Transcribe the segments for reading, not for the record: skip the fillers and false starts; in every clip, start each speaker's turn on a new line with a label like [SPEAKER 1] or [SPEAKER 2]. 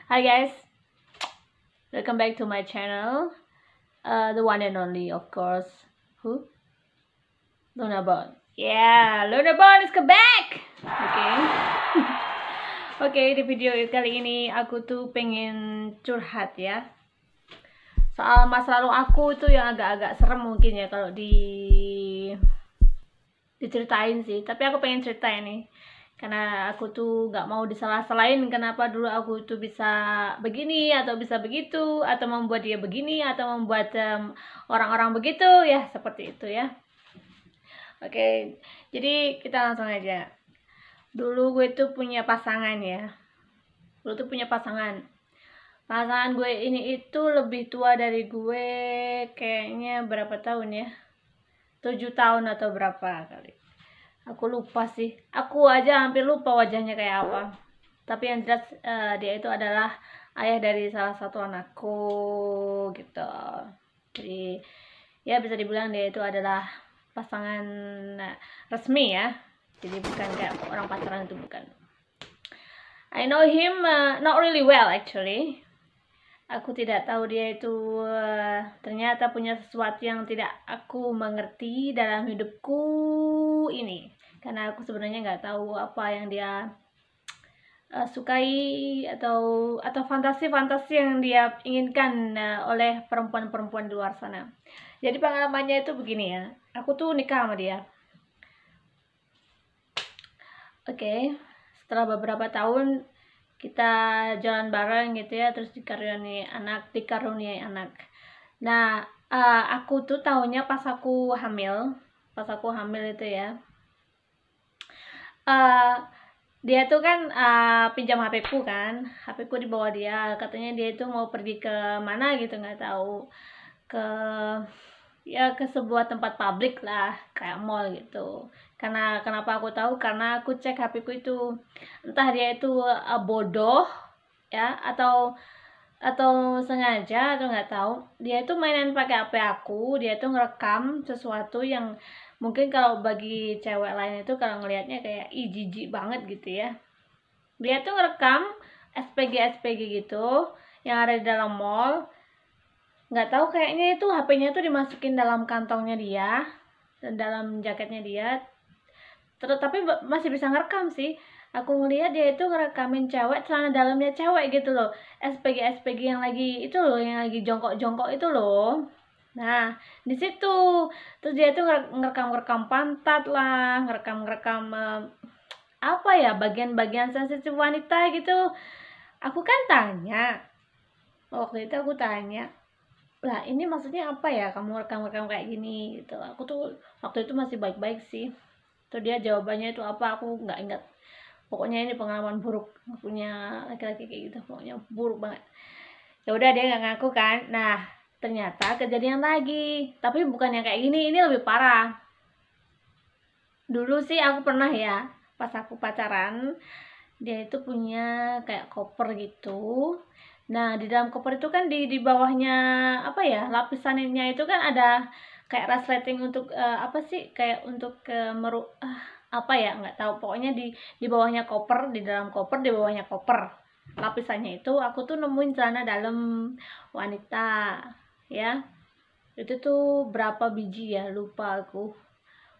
[SPEAKER 1] Hi guys, welcome back to my channel. The one and only, of course. Who? Luna Bond. Yeah, Luna Bond is back. Oke. Oke, di video kali ini aku tuh pengen curhat ya. Soal masa lalu aku tuh yang agak-agak serem mungkin ya kalau diceritain sih. Tapi aku pengen cerita ini. Karena aku tuh gak mau disalah-salahin kenapa dulu aku tuh bisa begini atau bisa begitu, atau membuat dia begini atau membuat orang-orang begitu ya, seperti itu ya. Oke, jadi kita langsung aja. Dulu gue tuh punya pasangan ya. Pasangan gue ini itu lebih tua dari gue kayaknya berapa tahun ya, 7 tahun atau berapa kali. Aku lupa sih, aku aja hampir lupa wajahnya kayak apa. Tapi yang jelas dia itu adalah ayah dari salah satu anakku gitu. Jadi ya bisa dibilang dia itu adalah pasangan resmi ya. Jadi bukan kayak orang pacaran, itu bukan. I know him not really well actually. Aku tidak tahu dia itu ternyata punya sesuatu yang tidak aku mengerti dalam hidupku ini. Karena aku sebenarnya nggak tahu apa yang dia sukai atau fantasi-fantasi yang dia inginkan oleh perempuan-perempuan di luar sana. Jadi pengalamannya itu begini ya. Aku tuh nikah sama dia. Oke, setelah beberapa tahun kita jalan bareng gitu ya, terus dikaruniai anak. Nah, aku tuh tahunya pas aku hamil itu ya, dia tuh kan pinjam HP-ku kan, HP-ku dibawa dia, katanya dia itu mau pergi ke mana gitu, nggak tahu, ke sebuah tempat publik lah, kayak mall gitu. Karena kenapa aku tahu, karena aku cek HP-ku itu, entah dia itu bodoh ya atau sengaja atau nggak tahu, dia itu mainan pakai HP aku, dia itu ngerekam sesuatu yang mungkin kalau bagi cewek lain itu kalau ngelihatnya kayak jijik banget gitu ya. Dia tuh ngerekam SPG gitu yang ada di dalam mall. Nggak tahu, kayaknya itu HP-nya tuh dimasukin dalam kantongnya dia dan dalam jaketnya dia. Tapi masih bisa ngerekam sih. Aku ngeliat dia itu ngerekamin cewek, celana dalamnya cewek gitu loh, SPG yang lagi itu loh, yang lagi jongkok itu loh. Nah di situ terus dia tuh ngerekam pantat lah, ngerekam apa ya, bagian-bagian sensitif wanita gitu. Aku kan tanya, waktu itu aku tanya, lah ini maksudnya apa ya kamu rekam kayak gini gitu. Aku tuh waktu itu masih baik-baik sih. Tuh dia jawabannya itu apa, aku nggak ingat. Pokoknya ini pengalaman buruk punya laki-laki kayak gitu, pokoknya buruk banget. Ya udah, dia nggak ngaku kan. Nah ternyata kejadian lagi, tapi bukan yang kayak gini, ini lebih parah. Dulu sih aku pernah ya, pas aku pacaran, dia itu punya kayak koper gitu. Nah di dalam koper itu kan di bawahnya apa ya, lapisannya itu kan ada kayak resleting untuk apa sih, kayak untuk apa ya, nggak tahu, pokoknya di bawahnya koper, di dalam koper, di bawahnya koper, lapisannya itu aku tuh nemuin celana dalam wanita ya. Itu tuh berapa biji ya, lupa aku,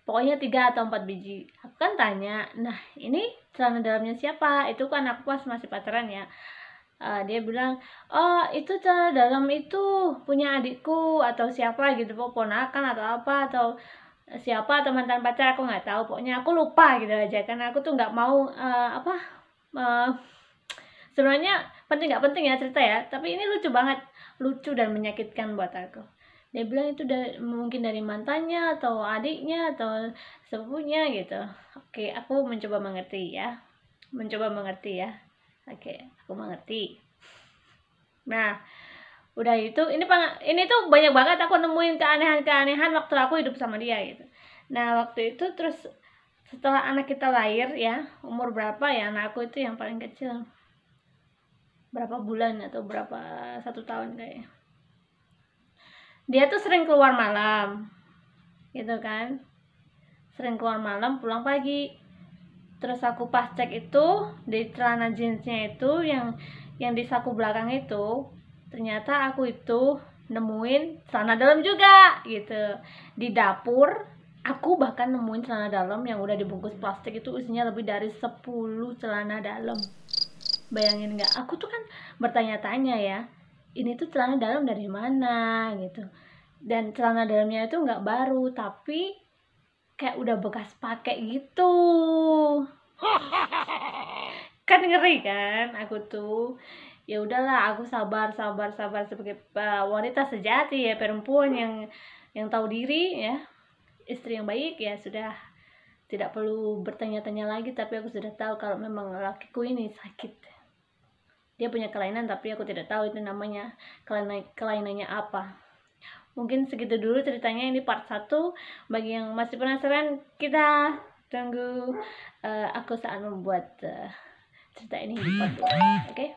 [SPEAKER 1] pokoknya 3 atau 4 biji. Aku kan tanya, nah ini celana dalamnya siapa? Itu kan aku pas masih pacaran ya. Dia bilang, oh itu celana dalam itu punya adikku atau siapa gitu, ponakan atau apa, atau siapa, atau mantan pacar, aku nggak tahu, pokoknya aku lupa gitu aja. Karena aku tuh nggak mau sebenarnya penting nggak penting ya cerita ya, tapi ini lucu banget, lucu dan menyakitkan buat aku. Dia bilang itu mungkin dari mantannya atau adiknya atau sepupunya gitu. Oke, aku mencoba mengerti ya. Oke, aku mengerti. Nah udah itu, ini tuh banyak banget aku nemuin keanehan waktu aku hidup sama dia gitu. Nah waktu itu terus setelah anak kita lahir ya, umur berapa ya anak aku itu yang paling kecil, berapa bulan atau berapa, 1 tahun kayaknya. Dia tuh sering keluar malam gitu kan, pulang pagi. Terus aku pas cek itu di celana jeansnya itu yang di saku belakang itu ternyata aku itu nemuin celana dalam juga gitu. Di dapur aku bahkan nemuin celana dalam yang udah dibungkus plastik, itu isinya lebih dari 10 celana dalam. Bayangin nggak? Aku tuh kan bertanya-tanya ya, ini tuh celana dalam dari mana gitu. Dan celana dalamnya itu nggak baru, tapi kayak udah bekas pakai gitu. Kan ngeri kan aku tuh. Ya udahlah, aku sabar sebagai wanita sejati ya, perempuan yang tahu diri ya, istri yang baik ya, sudah tidak perlu bertanya-tanya lagi. Tapi aku sudah tahu kalau memang lakiku ini sakit, dia punya kelainan, tapi aku tidak tahu itu namanya kelainannya apa. Mungkin segitu dulu ceritanya, ini part 1. Bagi yang masih penasaran, kita tunggu aku saat membuat cerita ini di part 2. Oke?